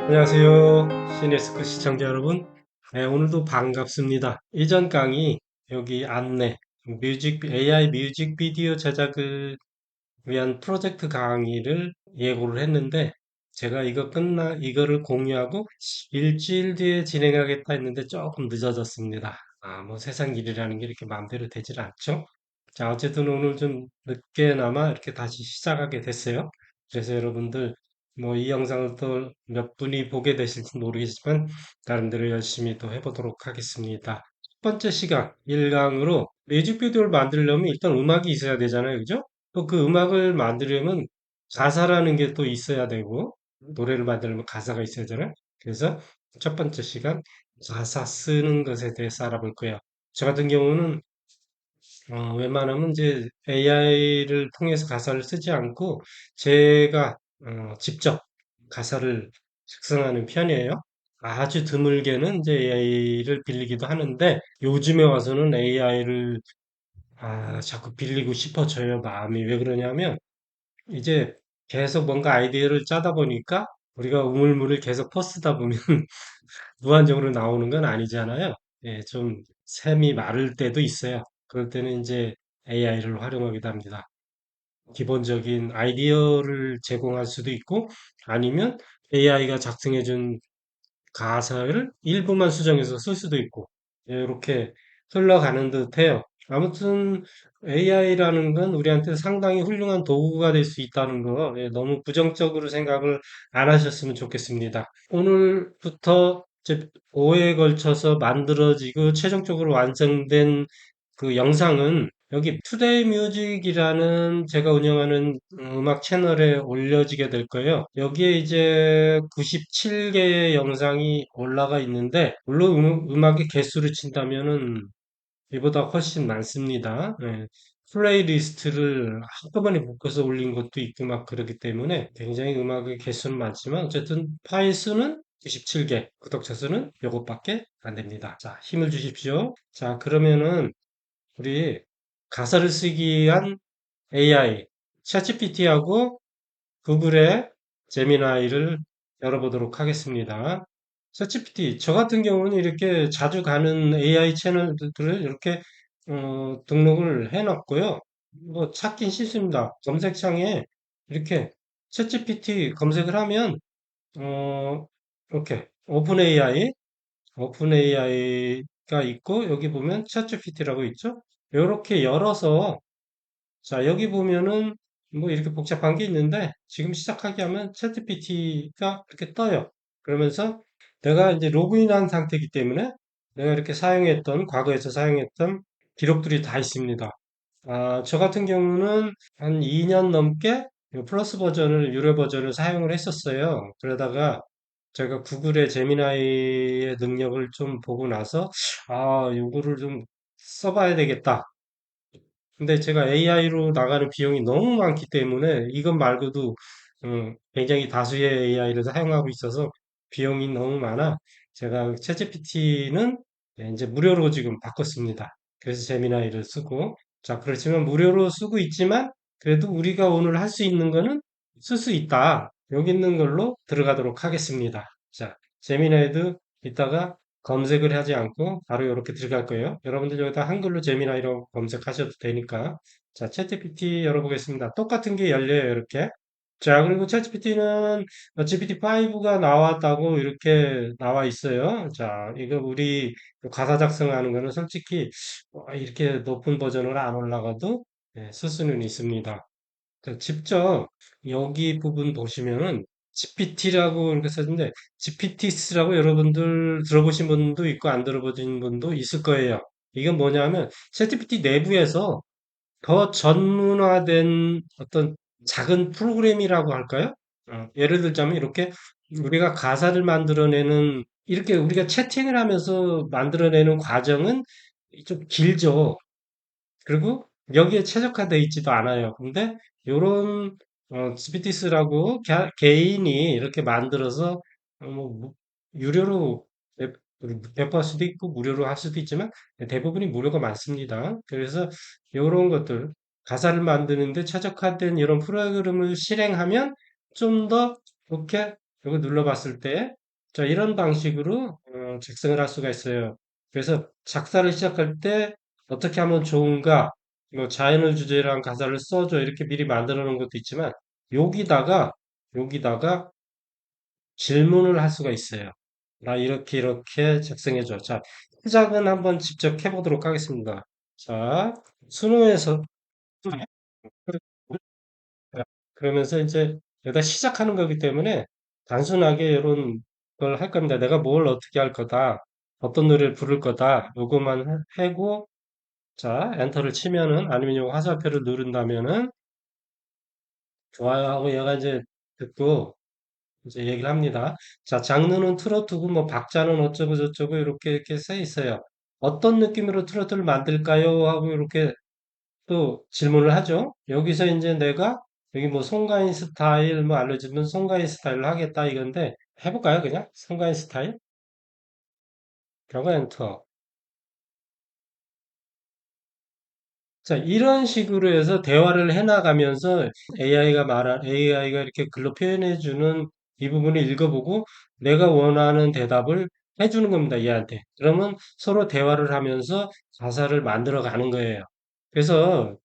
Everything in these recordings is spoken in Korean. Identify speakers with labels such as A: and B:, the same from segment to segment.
A: 안녕하세요. 시네스크 시청자 여러분. 네, 오늘도 반갑습니다. 이전 강의, 여기 안내, AI 뮤직비디오 제작을 위한 프로젝트 강의를 예고를 했는데, 제가 이거를 공유하고 일주일 뒤에 진행하겠다 했는데 조금 늦어졌습니다. 뭐 세상 일이라는 게 이렇게 마음대로 되질 않죠. 자, 어쨌든 오늘 좀 늦게나마 이렇게 다시 시작하게 됐어요. 그래서 여러분들, 뭐 이 영상을 또 몇 분이 보게 되실지 모르겠지만, 나름대로 열심히 또 해보도록 하겠습니다. 첫 번째 시간, 1강으로 뮤직비디오를 만들려면 일단 음악이 있어야 되잖아요. 그죠? 또 그 음악을 만들려면 가사라는 게 또 있어야 되고, 노래를 만들려면 가사가 있어야 되잖아요. 그래서 첫 번째 시간, 가사 쓰는 것에 대해서 알아볼 거예요. 저 같은 경우는 웬만하면 이제 AI를 통해서 가사를 쓰지 않고 제가 직접 가사를 작성하는 편이에요. 아주 드물게는 이제 AI를 빌리기도 하는데 요즘에 와서는 AI를 자꾸 빌리고 싶어져요, 마음이. 왜 그러냐면 이제 계속 뭔가 아이디어를 짜다 보니까 우리가 우물물을 계속 퍼쓰다 보면 무한적으로 나오는 건 아니잖아요. 예, 좀 샘이 마를 때도 있어요. 그럴 때는 이제 AI를 활용하기도 합니다. 기본적인 아이디어를 제공할 수도 있고 아니면 AI가 작성해준 가사를 일부만 수정해서 쓸 수도 있고 이렇게 흘러가는 듯해요. 아무튼 AI라는 건 우리한테 상당히 훌륭한 도구가 될 수 있다는 거 너무 부정적으로 생각을 안 하셨으면 좋겠습니다. 오늘부터 이제 5회에 걸쳐서 만들어지고 최종적으로 완성된 그 영상은 여기 투데이 뮤직이라는 제가 운영하는 음악 채널에 올려지게 될 거예요. 여기에 이제 97개의 영상이 올라가 있는데, 물론 음악의 개수를 친다면은 이보다 훨씬 많습니다. 예. 플레이리스트를 한꺼번에 묶어서 올린 것도 있고 막 그러기 때문에 굉장히 음악의 개수는 많지만 어쨌든 파일 수는 97개, 구독자 수는 요것밖에 안 됩니다. 자, 힘을 주십시오. 자, 그러면은 우리 가사를 쓰기 위한 AI, 챗GPT하고 구글의 제미나이를 열어보도록 하겠습니다. 챗GPT, 저 같은 경우는 이렇게 자주 가는 AI 채널들을 이렇게 등록을 해놨고요. 뭐 찾긴 쉽습니다. 검색창에 이렇게 챗GPT 검색을 하면 어, 이렇게 오픈 AI가 있고 여기 보면 챗GPT라고 있죠. 이렇게 열어서 자, 여기 보면은 뭐 이렇게 복잡한 게 있는데 지금 시작하게 하면 챗GPT가 이렇게 떠요. 그러면서 내가 이제 로그인한 상태이기 때문에 내가 이렇게 과거에서 사용했던 기록들이 다 있습니다. 저 같은 경우는 한 2년 넘게 이 플러스 버전을, 유료 버전을 사용을 했었어요. 그러다가 제가 구글의 제미나이의 능력을 좀 보고 나서, 요거를 좀 써봐야 되겠다. 근데 제가 AI로 나가는 비용이 너무 많기 때문에 이것 말고도 굉장히 다수의 AI를 사용하고 있어서 비용이 너무 많아. 제가 챗GPT는 이제 무료로 지금 바꿨습니다. 그래서 제미나이를 쓰고 자, 그렇지만 무료로 쓰고 있지만 그래도 우리가 오늘 할 수 있는 거는 쓸 수 있다. 여기 있는 걸로 들어가도록 하겠습니다. 자, 제미나이도 이따가 검색을 하지 않고 바로 이렇게 들어갈 거예요. 여러분들 여기다 한글로 제미나이로 검색하셔도 되니까. 자, 챗GPT 열어보겠습니다. 똑같은 게 열려요, 이렇게. 자, 그리고 챗GPT는 GPT-5가 나왔다고 이렇게 나와 있어요. 자, 이거 우리 가사 작성하는 거는 솔직히 이렇게 높은 버전으로 안 올라가도 쓸 수는 있습니다. 직접 여기 부분 보시면은 GPT라고 이렇게 써있는데 GPT스라고 여러분들 들어보신 분도 있고 안 들어보신 분도 있을 거예요. 이건 뭐냐면 챗GPT 내부에서 더 전문화된 어떤 작은 프로그램이라고 할까요? 예를 들자면 이렇게 우리가 가사를 만들어내는 이렇게 우리가 채팅을 하면서 만들어내는 과정은 좀 길죠. 그리고 여기에 최적화되어 있지도 않아요. 근데 요런 GPT스라고 개인이 이렇게 만들어서 유료로 배포할 수도 있고 무료로 할 수도 있지만 대부분이 무료가 많습니다. 그래서 요런 것들 가사를 만드는데 최적화된 이런 프로그램을 실행하면 좀 더 이렇게 이거 눌러봤을 때, 자, 이런 방식으로 작성을 할 수가 있어요. 그래서 작사를 시작할 때 어떻게 하면 좋은가, 뭐 자연을 주제로 한 가사를 써줘 이렇게 미리 만들어 놓은 것도 있지만 여기다가 질문을 할 수가 있어요. 나 이렇게 작성해줘. 자, 시작은 한번 직접 해보도록 하겠습니다. 자, 수능에서 그러면서 이제 여기다 시작하는 거기 때문에 단순하게 이런 걸 할 겁니다. 내가 뭘 어떻게 할 거다. 어떤 노래를 부를 거다. 요거만 하고 자, 엔터를 치면은 아니면 요 화살표를 누른다면은 좋아요 하고 얘가 이제 듣고 이제 얘기를 합니다. 자, 장르는 트로트고 뭐 박자는 어쩌고 저쩌고 이렇게 써 있어요. 어떤 느낌으로 트로트를 만들까요? 하고 이렇게 또 질문을 하죠. 여기서 이제 내가 여기 뭐 송가인 스타일 뭐 알려주면 송가인 스타일로 하겠다 이건데 해볼까요? 그냥 송가인 스타일? 그러고 엔터. 자, 이런 식으로 해서 대화를 해나가면서 AI가 이렇게 글로 표현해주는 이 부분을 읽어보고 내가 원하는 대답을 해주는 겁니다, 얘한테. 그러면 서로 대화를 하면서 가사를 만들어 가는 거예요. 그래서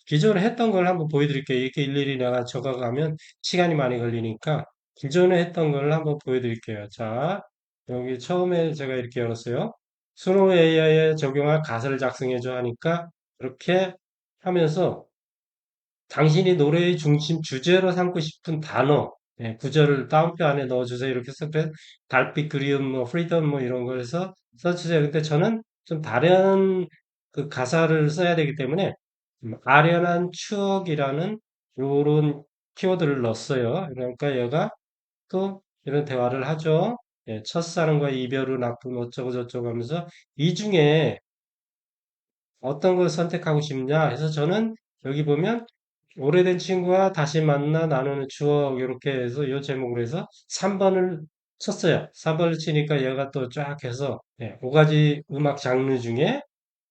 A: 기존에 했던 걸 한번 보여드릴게요. 이렇게 일일이 내가 적어가면 시간이 많이 걸리니까 기존에 했던 걸 한번 보여드릴게요. 자, 여기 처음에 제가 이렇게 열었어요. 수노 AI에 적용할 가사를 작성해줘 하니까 그렇게 하면서 당신이 노래의 중심 주제로 삼고 싶은 단어, 구절을 따옴표 안에 넣어주세요. 이렇게 해서 그래 달빛 그리움, 뭐 프리덤 뭐 이런 걸 해서 써주세요. 근데 저는 좀 다른 그 가사를 써야 되기 때문에 아련한 추억이라는 요런 키워드를 넣었어요. 그러니까 얘가 또 이런 대화를 하죠. 첫사랑과 이별 후 나쁜 어쩌고 저쩌고 하면서 이 중에 어떤 걸 선택하고 싶냐 해서 저는 여기 보면 오래된 친구와 다시 만나 나누는 추억 이렇게 해서 이 제목으로 해서 3번을 쳤어요. 3번을 치니까 얘가 또 쫙 해서 5가지 음악 장르 중에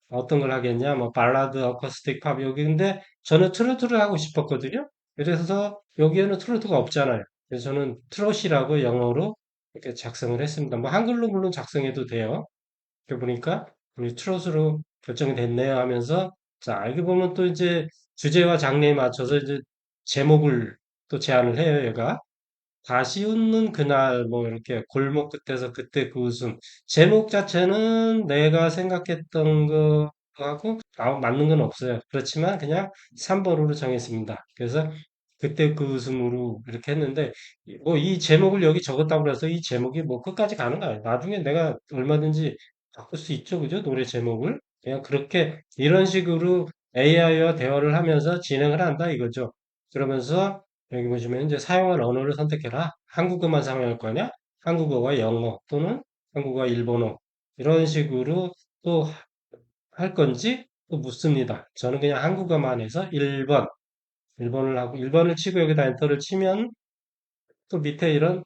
A: 어떤 걸 하겠냐 뭐 발라드, 어쿠스틱, 팝 여기 근데 저는 트로트를 하고 싶었거든요. 그래서 여기에는 트로트가 없잖아요. 그래서 저는 트롯이라고 영어로 이렇게 작성을 했습니다. 뭐 한글로 물론 작성해도 돼요. 이렇게 보니까 우리 트롯으로 결정이 됐네요 하면서 자, 여기 보면 또 이제 주제와 장르에 맞춰서 이제 제목을 또 제안을 해요, 얘가. 다시 웃는 그날 뭐 이렇게 골목 끝에서 그때 그 웃음. 제목 자체는 내가 생각했던 거하고 맞는 건 없어요. 그렇지만 그냥 3번으로 정했습니다. 그래서 그때 그 웃음으로 이렇게 했는데 뭐 이 제목을 여기 적었다고 해서 이 제목이 뭐 끝까지 가는 거예요. 나중에 내가 얼마든지 바꿀 수 있죠. 그죠? 노래 제목을. 그냥 그렇게 이런 식으로 AI와 대화를 하면서 진행을 한다 이거죠. 그러면서 여기 보시면 이제 사용할 언어를 선택해라. 한국어만 사용할 거냐? 한국어와 영어 또는 한국어와 일본어 이런 식으로 또 할 건지 또 묻습니다. 저는 그냥 한국어만 해서 1번, 1번을 하고 1번을 치고 여기다 엔터를 치면 또 밑에 이런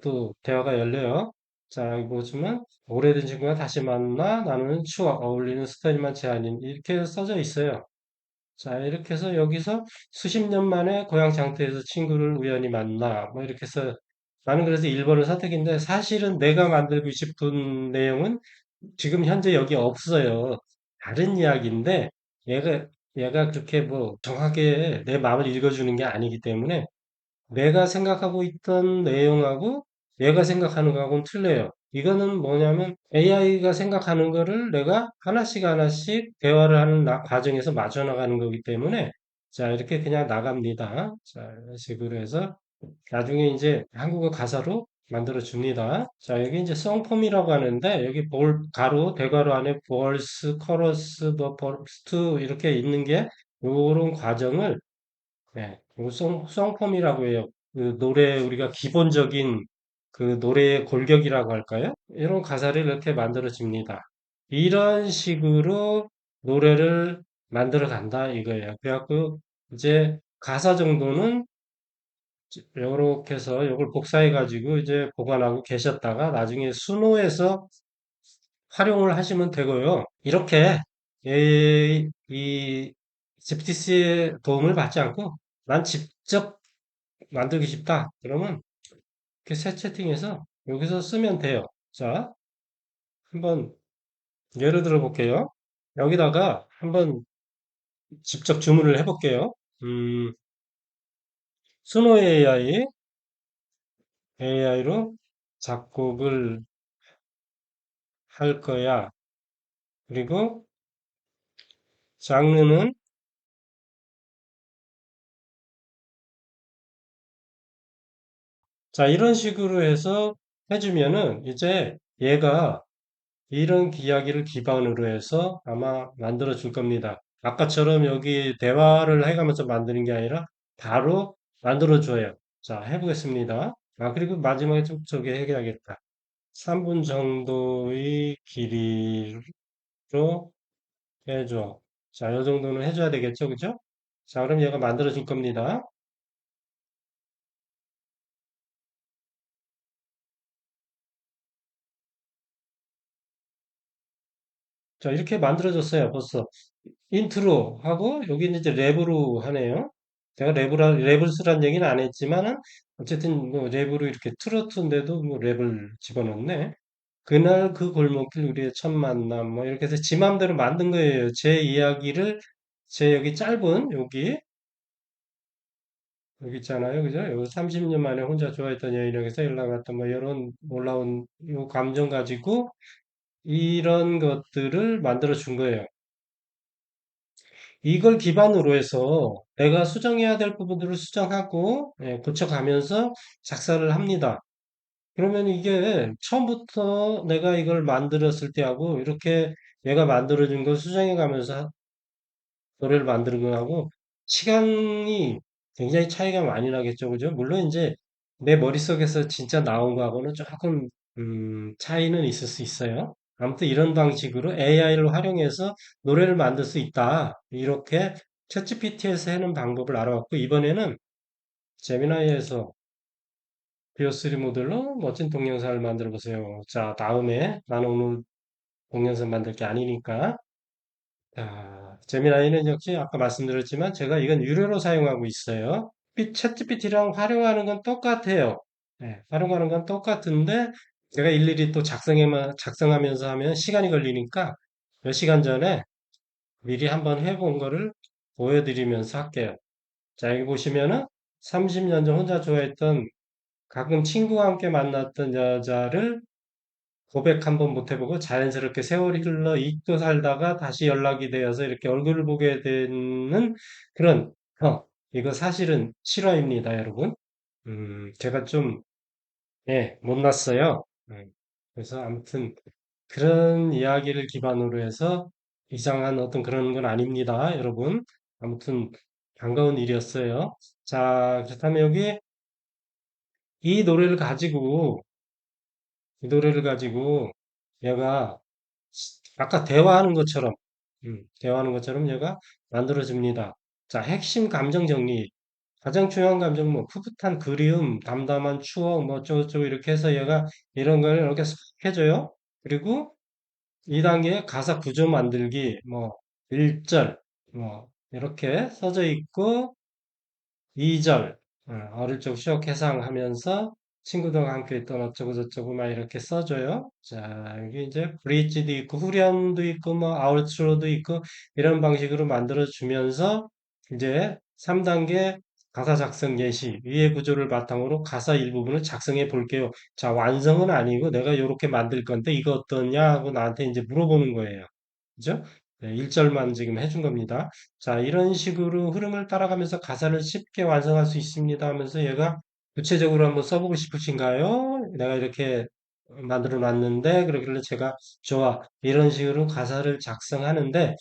A: 또 대화가 열려요. 자, 여기 보시면 오래된 친구가 다시 만나 나누는 추억 어울리는 스타일만 제한인 이렇게 써져 있어요. 자, 이렇게 해서 여기서 수십 년 만에 고향 장터에서 친구를 우연히 만나. 뭐 이렇게 해서 나는 그래서 1번을 선택인데 사실은 내가 만들고 싶은 내용은 지금 현재 여기 없어요. 다른 이야기인데 얘가 얘가 그렇게 뭐 정확하게 내 마음을 읽어주는 게 아니기 때문에 내가 생각하고 있던 내용하고 얘가 생각하는 거하고는 틀려요. 이거는 뭐냐면 AI가 생각하는 거를 내가 하나씩 하나씩 대화를 하는 과정에서 맞춰 나가는 거기 때문에 자, 이렇게 그냥 나갑니다. 자, 이런 식으로 해서 나중에 이제 한국어 가사로 만들어 줍니다. 자, 여기 이제 송폼이라고 하는데 여기 가로, 대괄호 안에 벌스, 커러스, 뭐 벌스 2 이렇게 있는 게 요런 과정을 이거 송폼이라고 해요. 그 노래 우리가 기본적인 그 노래의 골격이라고 할까요? 이런 가사를 이렇게 만들어 줍니다. 이런 식으로 노래를 만들어 간다 이거예요. 그래갖고 이제 가사 정도는 이렇게 해서 이걸 복사해 가지고 이제 보관하고 계셨다가 나중에 수노에서 활용을 하시면 되고요. 이렇게 이 GPT의 도움을 받지 않고 난 직접 만들기 쉽다. 그러면 이렇게 새 채팅해서 여기서 쓰면 돼요. 자, 한번 예를 들어 볼게요. 여기다가 한번 직접 주문을 해볼게요. 스노 AI로 작곡을 할 거야. 그리고 장르는 자, 이런 식으로 해서 해주면은 이제 얘가 이런 이야기를 기반으로 해서 아마 만들어 줄 겁니다. 아까처럼 여기 대화를 해가면서 만드는 게 아니라 바로 만들어 줘요. 자, 해보겠습니다. 아, 그리고 마지막에 좀 저기 해야겠다. 3분 정도의 길이로 해줘. 자, 이 정도는 해줘야 되겠죠, 그죠? 자, 그럼 얘가 만들어 줄 겁니다. 자, 이렇게 만들어졌어요, 벌써. 인트로 하고, 여기는 이제 랩으로 하네요. 제가 랩을 쓰란 얘기는 안 했지만은, 어쨌든 뭐 랩으로 이렇게 트로트인데도 뭐 랩을 집어넣네. 그날 그 골목길 우리의 첫 만남, 뭐 이렇게 해서 지 맘대로 만든 거예요. 제 이야기를, 제 여기 짧은, 여기 있잖아요. 그죠? 여기 30년 만에 혼자 좋아했던 여인에게서 연락 왔던 뭐 이런 올라온 요 감정 가지고 이런 것들을 만들어 준 거예요. 이걸 기반으로 해서 내가 수정해야 될 부분들을 수정하고 고쳐가면서 작사를 합니다. 그러면 이게 처음부터 내가 이걸 만들었을 때하고 이렇게 내가 만들어준 걸 수정해가면서 노래를 만드는 거하고 시간이 굉장히 차이가 많이 나겠죠. 그죠? 물론 이제 내 머릿속에서 진짜 나온 거하고는 조금 차이는 있을 수 있어요. 아무튼 이런 방식으로 AI를 활용해서 노래를 만들 수 있다. 이렇게 챗GPT에서 하는 방법을 알아봤고 이번에는 제미나이에서 비오3 모델로 멋진 동영상을 만들어 보세요. 자, 다음에 나는 오늘 동영상 만들 게 아니니까 제미나이는 역시 아까 말씀드렸지만 제가 이건 유료로 사용하고 있어요. 챗GPT랑 활용하는 건 똑같아요. 네, 활용하는 건 똑같은데 제가 일일이 또 작성하면서 하면 시간이 걸리니까 몇 시간 전에 미리 한번 해본 거를 보여드리면서 할게요. 자, 여기 보시면은 30년 전 혼자 좋아했던 가끔 친구와 함께 만났던 여자를 고백 한번 못 해보고 자연스럽게 세월이 흘러 잊고 살다가 다시 연락이 되어서 이렇게 얼굴을 보게 되는 그런, 이거 사실은 실화입니다, 여러분. 제가 좀, 예, 못났어요. 그래서 아무튼 그런 이야기를 기반으로 해서 이상한 어떤 그런 건 아닙니다, 여러분. 아무튼 반가운 일이었어요. 자, 그렇다면 여기 이 노래를 가지고 얘가 아까 대화하는 것처럼 얘가 만들어집니다. 자, 핵심 감정 정리. 가장 중요한 감정, 뭐, 풋풋한 그리움, 담담한 추억, 뭐, 어쩌고저쩌고 이렇게 해서 얘가 이런 걸 이렇게 싹 해줘요. 그리고 2단계 가사 구조 만들기, 뭐, 1절, 뭐, 이렇게 써져 있고, 2절, 어릴 적 추억 회상하면서 친구들과 함께 있던 어쩌고저쩌고 막 이렇게 써줘요. 자, 여기 이제 브릿지도 있고, 후렴도 있고, 뭐, 아웃트로도 있고, 이런 방식으로 만들어주면서 이제 3단계 가사 작성 예시, 위의 구조를 바탕으로 가사 일부분을 작성해 볼게요. 자, 완성은 아니고 내가 이렇게 만들 건데 이거 어떠냐 하고 나한테 이제 물어보는 거예요. 그죠? 네, 1절만 지금 해준 겁니다. 자, 이런 식으로 흐름을 따라가면서 가사를 쉽게 완성할 수 있습니다 하면서 얘가 구체적으로 한번 써보고 싶으신가요? 내가 이렇게 만들어 놨는데, 그러길래 제가 좋아. 이런 식으로 가사를 작성하는데,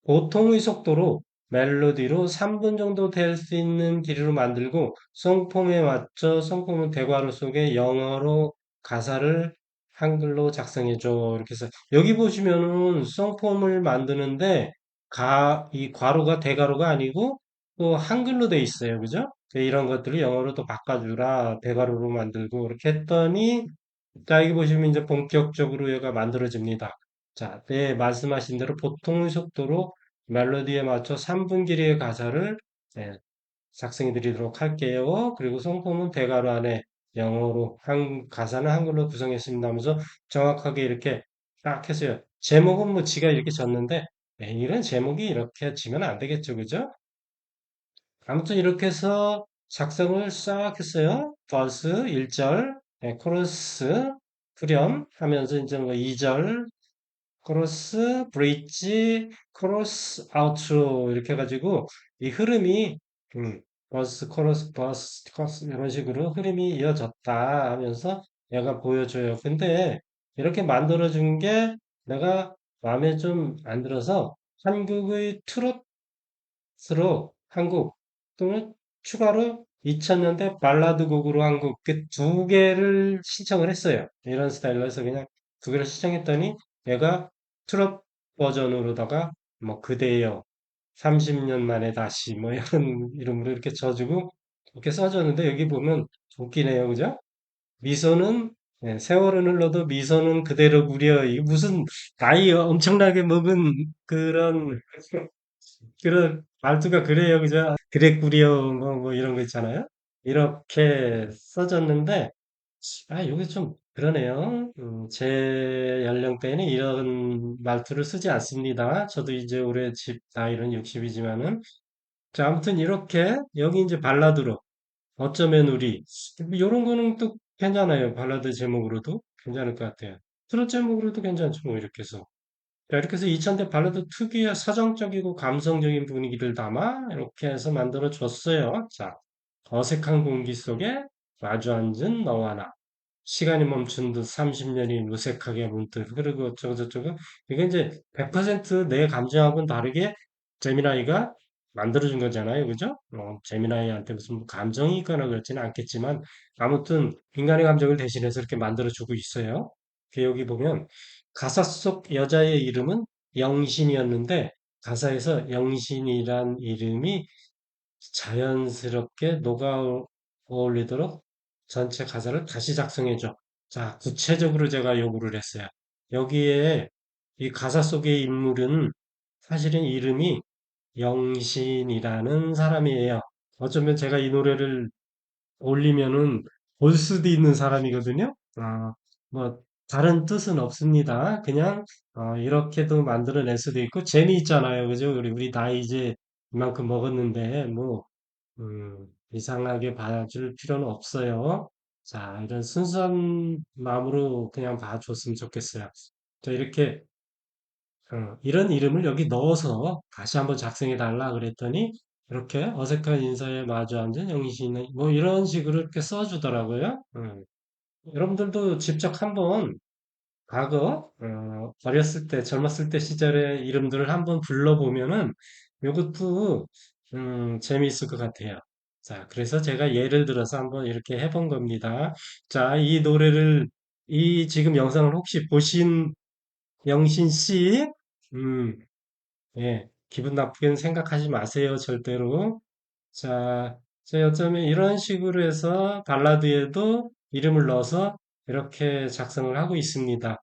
A: 보통의 속도로 멜로디로 3분 정도 될 수 있는 길이로 만들고 송폼에 맞춰 송폼은 대괄호 속에 영어로 가사를 한글로 작성해줘. 이렇게 해서 여기 보시면은 송폼을 만드는데 이 괄호가 대괄호가 아니고 또 한글로 돼 있어요. 그죠? 이런 것들을 영어로 또 바꿔주라. 대괄호로 만들고 이렇게 했더니 자, 여기 보시면 이제 본격적으로 얘가 만들어집니다. 자, 네, 말씀하신 대로 보통의 속도로 멜로디에 맞춰 3분 길이의 가사를 예, 작성해 드리도록 할게요. 그리고 송폼은 대괄호 안에 영어로, 가사는 한글로 구성했습니다 하면서 정확하게 이렇게 딱 했어요. 제목은 뭐 지가 이렇게 졌는데, 이런 제목이 이렇게 지면 안 되겠죠, 그죠? 아무튼 이렇게 해서 작성을 싹 했어요. 버스 1절, 코러스, 후렴 하면서 이제 뭐 2절, 코러스, 브릿지, 코러스, 아우트로 이렇게 해가지고 이 흐름이 버스, 코러스, 버스, 코러스 이런 식으로 흐름이 이어졌다 하면서 얘가 보여줘요. 근데 이렇게 만들어준 게 내가 마음에 좀 안 들어서 한국의 트롯 스로 한국 또는 추가로 2000년대 발라드 곡으로 한국 그 두 개를 신청을 했어요. 이런 스타일로 해서 그냥 두 개를 신청했더니 얘가 트롯 버전으로다가 뭐 그대여 30년 만에 다시 뭐 이런 이름으로 이렇게 쳐주고 이렇게 써줬는데 여기 보면 웃기네요. 그죠? 미소는 세월은 흘러도 미소는 그대로 구려. 이게 무슨 나이 엄청나게 먹은 그런 말투가 그래요, 그죠? 그랬구려, 뭐 이런 거 있잖아요. 이렇게 써졌는데, 아, 요게 좀 그러네요. 제 연령대에는 이런 말투를 쓰지 않습니다. 저도 이제 올해 집 나이는 60이지만은. 자, 아무튼 이렇게, 여기 이제 발라드로, 어쩌면 우리, 이런 거는 또 괜찮아요. 발라드 제목으로도 괜찮을 것 같아요. 트롯 제목으로도 괜찮죠, 뭐 이렇게 해서. 자, 이렇게 해서 2000대 발라드 특유의 서정적이고 감성적인 분위기를 담아 이렇게 해서 만들어 줬어요. 자, 어색한 공기 속에 마주 앉은 너와 나. 시간이 멈춘 듯 30년이 무색하게 문득 흐르고 어쩌고저쩌고. 이게 이제 100%내 감정하고는 다르게 제미나이가 만들어준 거잖아요. 그죠? 제미나이한테 무슨 뭐 감정이 있거나 그렇지는 않겠지만 아무튼 인간의 감정을 대신해서 이렇게 만들어주고 있어요. 그 여기 보면 가사 속 여자의 이름은 영신이었는데 가사에서 영신이란 이름이 자연스럽게 녹아 어울리도록 전체 가사를 다시 작성해줘. 자, 구체적으로 제가 요구를 했어요. 여기에 이 가사 속의 인물은 사실은 이름이 영신이라는 사람이에요. 어쩌면 제가 이 노래를 올리면은 볼 수도 있는 사람이거든요. 뭐 다른 뜻은 없습니다. 그냥 이렇게도 만들어낼 수도 있고 재미있잖아요, 그죠? 우리 나이 이제 이만큼 먹었는데 뭐 이상하게 봐줄 필요는 없어요. 자, 이런 순수한 마음으로 그냥 봐줬으면 좋겠어요. 자, 이렇게 이런 이름을 여기 넣어서 다시 한번 작성해 달라 그랬더니 이렇게 어색한 인사에 마주 앉은 영신이 뭐 이런 식으로 이렇게 써주더라고요. 여러분들도 직접 한번 과거 어렸을 때 젊었을 때 시절의 이름들을 한번 불러보면은 이것도 재미있을 것 같아요. 자, 그래서 제가 예를 들어서 한번 이렇게 해본 겁니다. 자, 이 노래를 이 지금 영상을 혹시 보신 영신 씨, 음, 예, 기분 나쁘게는 생각하지 마세요, 절대로. 자, 제 어쩌면 이런 식으로 해서 발라드에도 이름을 넣어서 이렇게 작성을 하고 있습니다.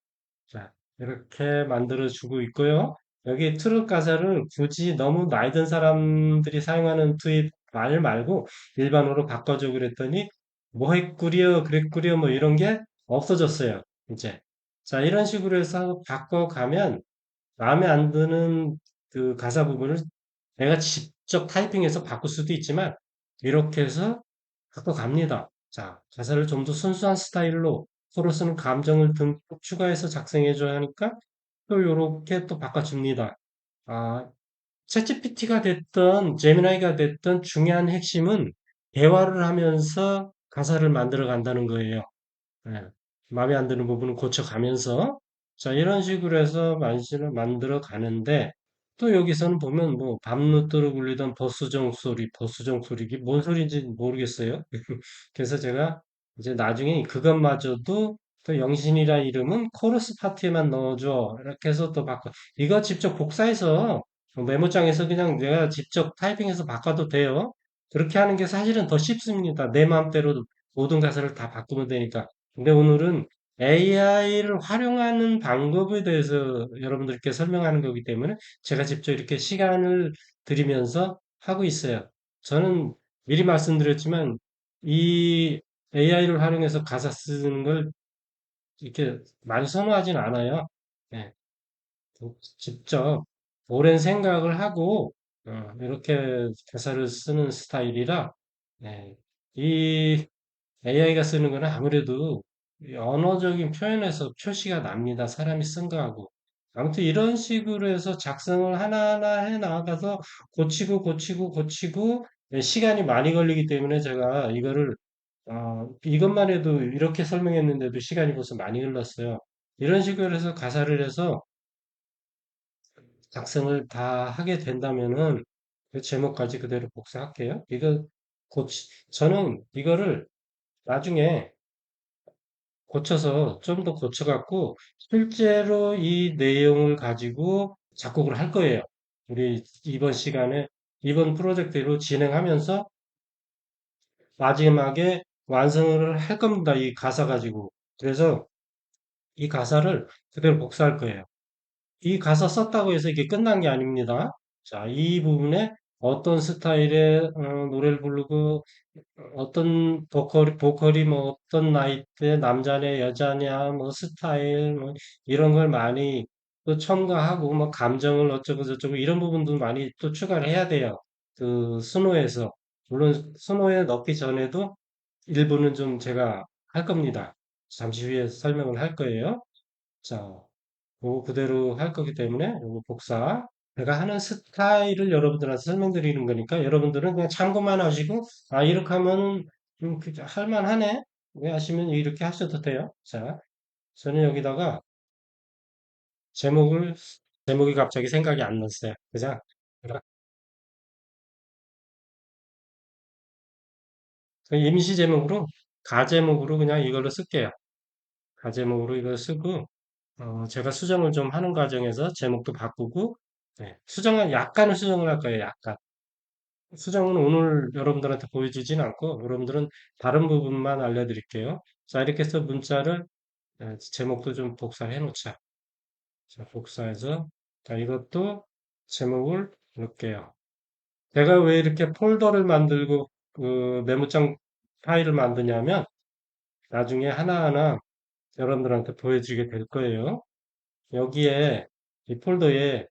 A: 자, 이렇게 만들어주고 있고요. 여기 트롯 가사를 굳이 너무 나이 든 사람들이 사용하는 투입 말 말고 일반어로 바꿔줘 그랬더니 뭐 했구려, 그랬구려, 뭐 이런 게 없어졌어요. 이제. 자, 이런 식으로 해서 바꿔가면 마음에 안 드는 그 가사 부분을 내가 직접 타이핑해서 바꿀 수도 있지만 이렇게 해서 바꿔갑니다. 자, 가사를 좀 더 순수한 스타일로 서로 쓰는 감정을 듬뿍 추가해서 작성해줘야 하니까 또 이렇게 또 바꿔줍니다. 아, 챗GPT가 됐던 제미나이가 됐던 중요한 핵심은 대화를 하면서 가사를 만들어 간다는 거예요. 예, 마음에 안 드는 부분은 고쳐가면서 자 이런 식으로 해서 만신을 만들어 가는데 또 여기서는 보면 뭐 밤늦도록 울리던 버스정 소리 이게 뭔 소리인지 모르겠어요. 그래서 제가 이제 나중에 그것마저도 또 영신이라 이름은 코러스 파트에만 넣어줘 이렇게 해서 또 바꿔 이거 직접 복사해서 메모장에서 그냥 내가 직접 타이핑해서 바꿔도 돼요. 그렇게 하는 게 사실은 더 쉽습니다. 내 마음대로 모든 가사를 다 바꾸면 되니까. 근데 오늘은 AI를 활용하는 방법에 대해서 여러분들께 설명하는 거기 때문에 제가 직접 이렇게 시간을 들이면서 하고 있어요. 저는 미리 말씀드렸지만 이 AI를 활용해서 가사 쓰는 걸 이렇게 많이 선호하진 않아요. 예, 직접 오랜 생각을 하고 이렇게 가사를 쓰는 스타일이라 예, 이 AI가 쓰는 거는 아무래도 이 언어적인 표현에서 표시가 납니다. 사람이 쓴 거하고. 아무튼 이런 식으로 해서 작성을 하나하나 해 나가서 고치고 예, 시간이 많이 걸리기 때문에 제가 이거를 이것만 해도 이렇게 설명했는데도 시간이 벌써 많이 흘렀어요. 이런 식으로 해서 가사를 해서 작성을 다 하게 된다면은 그 제목까지 그대로 복사할게요. 저는 이거를 나중에 고쳐서 좀 더 고쳐갖고 실제로 이 내용을 가지고 작곡을 할 거예요. 우리 이번 프로젝트로 진행하면서 마지막에 완성을 할 겁니다. 이 가사 가지고. 그래서 이 가사를 그대로 복사할 거예요. 이 가사 썼다고 해서 이게 끝난 게 아닙니다. 자, 이 부분에 어떤 스타일의 노래를 부르고 어떤 보컬이 뭐 어떤 나이대 남자냐 여자냐 뭐 스타일 뭐 이런 걸 많이 또 첨가하고 뭐 감정을 어쩌고 저쩌고 이런 부분도 많이 또 추가를 해야 돼요. 그 스노에서 물론 스노에 넣기 전에도 일부는 좀 제가 할 겁니다. 잠시 후에 설명을 할 거예요. 자, 그거 그대로 할 거기 때문에 요거 복사. 제가 하는 스타일을 여러분들한테 설명드리는 거니까 여러분들은 그냥 참고만 하시고 이렇게 하면은 할만하네. 왜 하시면 이렇게 하셔도 돼요. 자, 저는 여기다가 제목을 제목이 갑자기 생각이 안 났어요. 그죠? 그 임시 제목으로 가제목으로 그냥 이걸로 쓸게요. 가제목으로 이걸 쓰고 제가 수정을 좀 하는 과정에서 제목도 바꾸고 네, 수정은 약간은 수정을 할 거예요. 약간. 수정은 오늘 여러분들한테 보여주진 않고 여러분들은 다른 부분만 알려드릴게요. 자, 이렇게 해서 문자를 제목도 좀 복사해 놓자. 자, 복사해서 자, 이것도 제목을 넣을게요. 제가 왜 이렇게 폴더를 만들고 그 메모장 파일을 만드냐면 나중에 하나하나 여러분들한테 보여주게 될 거예요. 여기에 이 폴더에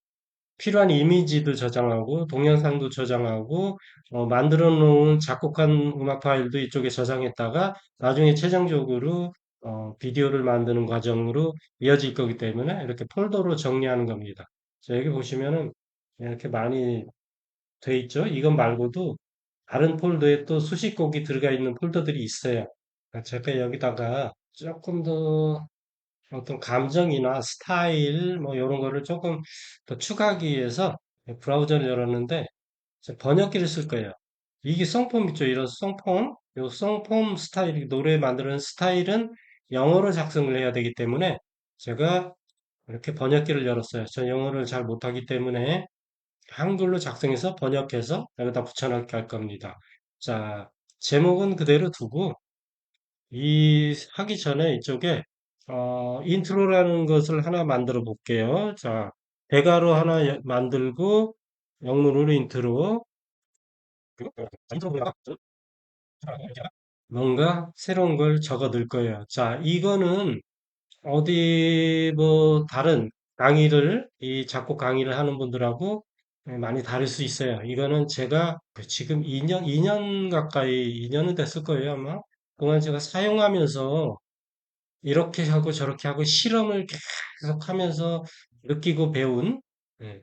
A: 필요한 이미지도 저장하고 동영상도 저장하고 만들어 놓은 작곡한 음악 파일도 이쪽에 저장했다가 나중에 최종적으로 비디오를 만드는 과정으로 이어질 거기 때문에 이렇게 폴더로 정리하는 겁니다. 자, 여기 보시면은 이렇게 많이 돼 있죠. 이것 말고도 다른 폴더에 또 수십 곡이 들어가 있는 폴더들이 있어요. 제가 여기다가 조금 더 어떤 감정이나 스타일 뭐 이런 거를 조금 더 추가하기 위해서 브라우저를 열었는데 번역기를 쓸 거예요. 이게 송폼 있죠? 이런 송폼. 이 송폼 스타일, 노래 만드는 스타일은 영어로 작성을 해야 되기 때문에 제가 이렇게 번역기를 열었어요. 저 영어를 잘 못하기 때문에 한글로 작성해서 번역해서 여기다 붙여넣기 할 겁니다. 자, 제목은 그대로 두고 이 하기 전에 이쪽에 인트로라는 것을 하나 만들어 볼게요. 자, 대괄호 하나 만들고 영문으로 인트로 뭔가 새로운 걸 적어 넣을 거예요. 자, 이거는 어디 뭐 다른 이 작곡 강의를 하는 분들하고 많이 다를 수 있어요. 이거는 제가 그 지금 2년 가까이 2년은 됐을 거예요, 아마. 그동안 제가 사용하면서 이렇게 하고 저렇게 하고 실험을 계속 하면서 느끼고 배운 예,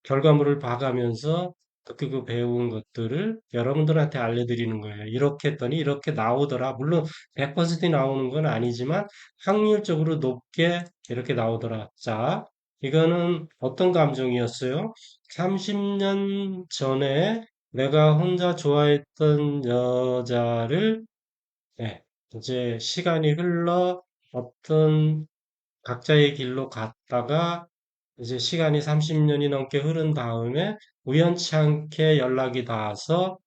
A: 결과물을 봐가면서 느끼고 배운 것들을 여러분들한테 알려드리는 거예요. 이렇게 했더니 이렇게 나오더라. 물론 100% 나오는 건 아니지만 확률적으로 높게 이렇게 나오더라. 자, 이거는 어떤 감정이었어요? 30년 전에 내가 혼자 좋아했던 여자를 예, 이제 시간이 흘러 어떤 각자의 길로 갔다가 이제 시간이 30년이 넘게 흐른 다음에 우연치 않게 연락이 닿아서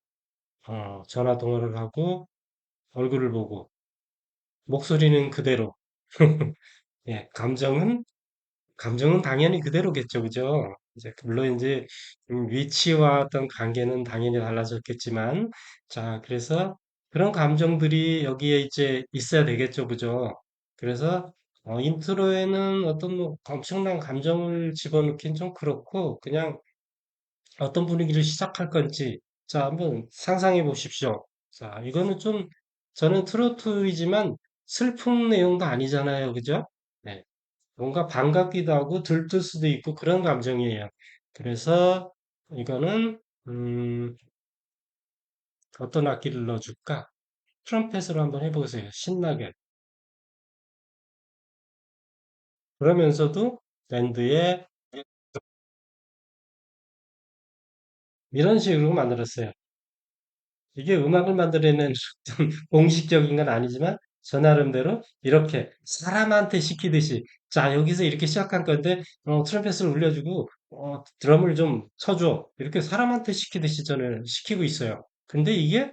A: 전화 통화를 하고 얼굴을 보고 목소리는 그대로. 예, 감정은 당연히 그대로겠죠, 그죠? 이제 물론 이제 위치와 어떤 관계는 당연히 달라졌겠지만, 자, 그래서 그런 감정들이 여기에 이제 있어야 되겠죠, 그죠? 그래서 인트로에는 어떤 뭐 엄청난 감정을 집어넣긴 좀 그렇고, 그냥 어떤 분위기를 시작할 건지, 자, 한번 상상해 보십시오. 자, 이거는 좀, 저는 트로트이지만 슬픈 내용도 아니잖아요. 그죠? 네. 뭔가 반갑기도 하고 들뜰 수도 있고 그런 감정이에요. 그래서 이거는, 어떤 악기를 넣어줄까? 트럼펫으로 한번 해보세요. 신나게. 그러면서도 밴드에 이런 식으로 만들었어요. 이게 음악을 만들어내는 좀 공식적인 건 아니지만 저 나름대로 이렇게 사람한테 시키듯이 자 여기서 이렇게 시작한 건데 트럼펫을 울려주고 드럼을 좀 쳐줘 이렇게 사람한테 시키듯이 저는 시키고 있어요. 근데 이게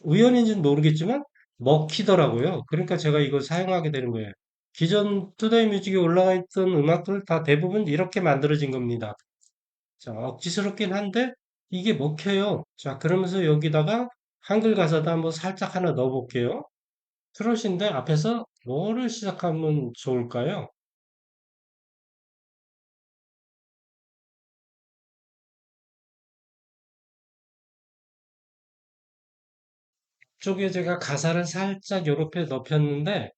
A: 우연인지는 모르겠지만 먹히더라고요. 그러니까 제가 이걸 사용하게 되는 거예요. 기존 투데이 뮤직에 올라가 있던 음악들 다 대부분 이렇게 만들어진 겁니다. 자, 억지스럽긴 한데 이게 먹혀요. 자, 그러면서 여기다가 한글 가사도 한번 살짝 하나 넣어 볼게요. 트롯인데 앞에서 뭐를 시작하면 좋을까요? 쪽에 제가 가사를 살짝 요렇게 넣었는데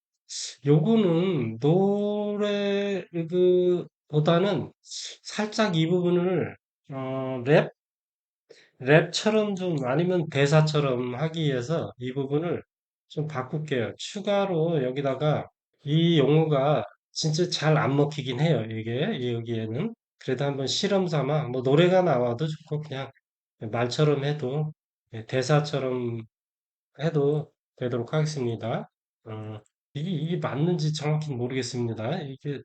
A: 요거는 노래 그 보다는 살짝 이 부분을 랩 랩처럼 좀 아니면 대사처럼 하기 위해서 이 부분을 좀 바꿀게요. 추가로 여기다가 이 용어가 진짜 잘 안 먹히긴 해요. 이게 여기에는 그래도 한번 실험 삼아 뭐 노래가 나와도 좋고 그냥 말처럼 해도 대사처럼 해도 되도록 하겠습니다. 어, 이게 맞는지 정확히 모르겠습니다. 이게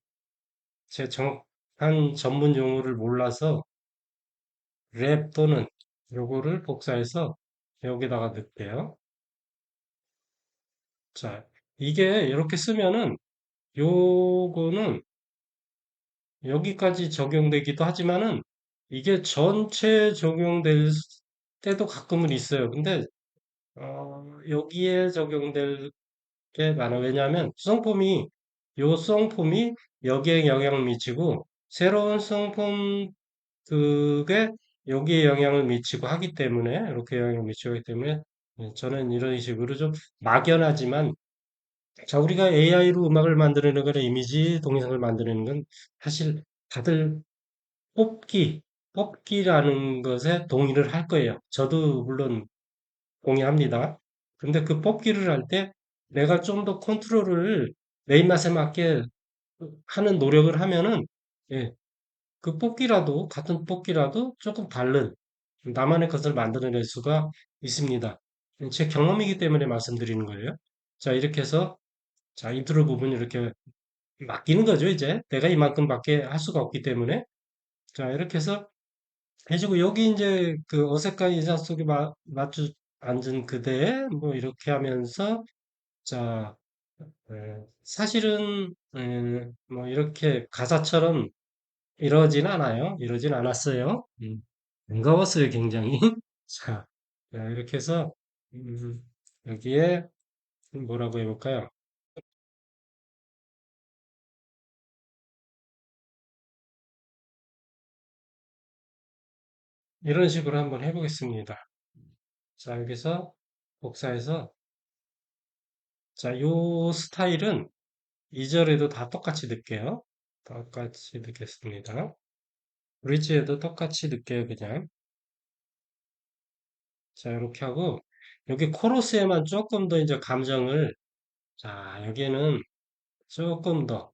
A: 제 정확한 전문 용어를 몰라서 랩 또는 요거를 복사해서 여기다가 넣을게요. 자, 이게 이렇게 쓰면은 요거는 여기까지 적용되기도 하지만은 이게 전체 적용될 때도 가끔은 있어요. 근데 여기에 적용될 게 많아. 왜냐하면 요 수성폼이 여기에 영향을 미치고 새로운 수성폼 그게 여기에 영향을 미치고 하기 때문에 이렇게 영향을 미치고 하기 때문에 저는 이런 식으로 좀 막연하지만 자 우리가 AI로 음악을 만드는 거나 이미지 동영상을 만드는 건 사실 다들 뽑기 뽑기라는 것에 동의를 할 거예요. 저도 물론 동의합니다. 근데 그 뽑기를 할 때 내가 좀 더 컨트롤을 내 입맛에 맞게 하는 노력을 하면은 예, 그 뽑기라도 같은 뽑기라도 조금 다른 나만의 것을 만들어낼 수가 있습니다. 제 경험이기 때문에 말씀드리는 거예요. 자, 이렇게 해서 자, 인트로 부분 이렇게 맡기는 거죠, 이제. 내가 이만큼밖에 할 수가 없기 때문에. 자, 이렇게 해서 해주고 여기 이제 그 어색한 인상 속에 맞춰 앉은 그대에 뭐 이렇게 하면서 자, 사실은 뭐 이렇게 가사처럼 이러진 않아요. 이러진 않았어요. 반가웠어요, 굉장히. 자, 이렇게 해서, 음, 여기에 뭐라고 해볼까요? 이런 식으로 한번 해보겠습니다. 자, 여기서 복사해서, 자, 요 스타일은 2절에도 다 똑같이 넣을게요. 똑같이 넣겠습니다. 브릿지에도 똑같이 넣을게요, 그냥. 자, 이렇게 하고, 여기 코러스에만 조금 더 이제 감정을, 자, 여기에는 조금 더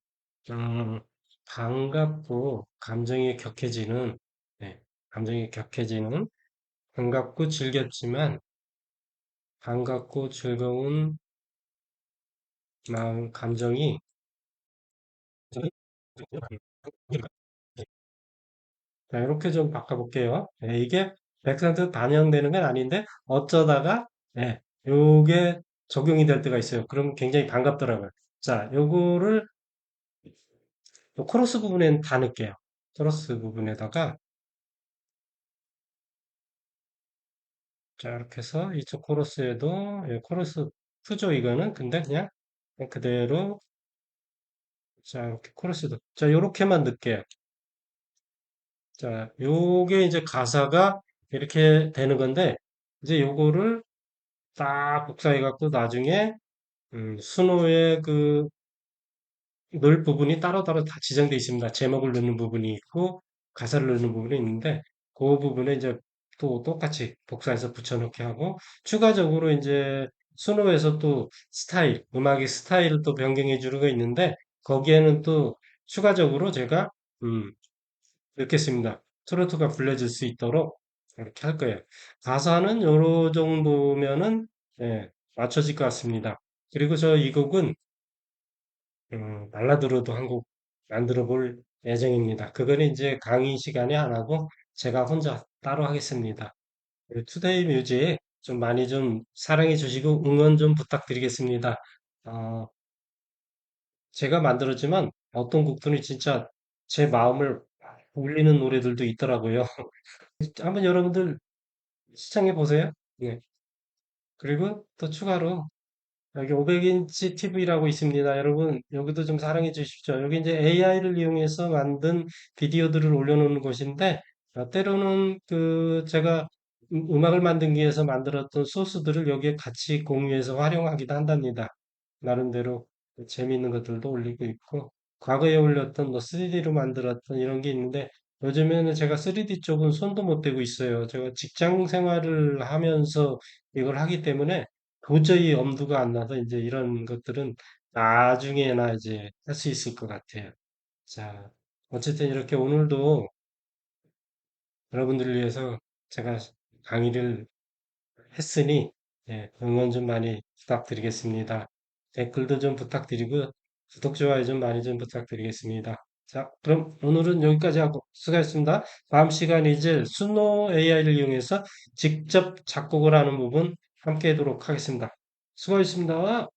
A: 음, 반갑고 감정이 격해지는 네, 감정이 격해지는 반갑고 즐겁지만 반갑고 즐거운 마음 감정이 자, 이렇게 좀 바꿔볼게요. 네, 이게 100% 반영되는 건 아닌데 어쩌다가 네, 요게 적용이 될 때가 있어요. 그럼 굉장히 반갑더라고요. 자, 요거를 요 코러스 부분에는 다 넣을게요. 코러스 부분에다가 자, 이렇게 해서 이쪽 코러스에도 예, 코러스 2죠, 이거는. 근데 그냥 그대로 자, 이렇게 코러스도 자, 요렇게만 넣을게요. 자, 요게 이제 가사가 이렇게 되는 건데 이제 요거를 딱 복사해 갖고 나중에 순호의 그 넣을 부분이 따로따로 다 지정되어 있습니다. 제목을 넣는 부분이 있고 가사를 넣는 부분이 있는데 그 부분에 이제 또 똑같이 복사해서 붙여넣기 하고 추가적으로 이제 순호에서 또 스타일, 음악의 스타일을 또 변경해 주는 거 있는데 거기에는 또 추가적으로 제가 음, 넣겠습니다. 트로트가 불려질 수 있도록 이렇게 할 거예요. 가사는 요런 정도면은 예, 맞춰질 것 같습니다. 그리고 저 이 곡은 발라드로도 한 곡 만들어 볼 예정입니다. 그거는 이제 강의 시간에 안 하고 제가 혼자 따로 하겠습니다. 투데이 뮤직 좀 많이 좀 사랑해 주시고 응원 좀 부탁드리겠습니다. 어, 제가 만들었지만 어떤 곡들이 진짜 제 마음을 울리는 노래들도 있더라고요. 한번 여러분들 시청해 보세요. 네. 그리고 또 추가로 여기 500인치 TV라고 있습니다. 여러분, 여기도 좀 사랑해 주십시오. 여기 이제 AI를 이용해서 만든 비디오들을 올려놓는 곳인데, 때로는 그 제가 음악을 만들기 위해서 만들었던 소스들을 여기에 같이 공유해서 활용하기도 한답니다. 나름대로 재미있는 것들도 올리고 있고, 과거에 올렸던 뭐 3D로 만들었던 이런 게 있는데, 요즘에는 제가 3D 쪽은 손도 못 대고 있어요. 제가 직장 생활을 하면서 이걸 하기 때문에 도저히 엄두가 안 나서 이제 이런 것들은 나중에나 이제 할 수 있을 것 같아요. 자, 어쨌든 이렇게 오늘도 여러분들을 위해서 제가 강의를 했으니 예, 응원 좀 많이 부탁드리겠습니다. 댓글도 좀 부탁드리고 구독, 좋아요 좀 많이 좀 부탁드리겠습니다. 자, 그럼 오늘은 여기까지 하고 수고하셨습니다. 다음 시간에 이제 수노 AI를 이용해서 직접 작곡을 하는 부분 함께 하도록 하겠습니다. 수고하셨습니다.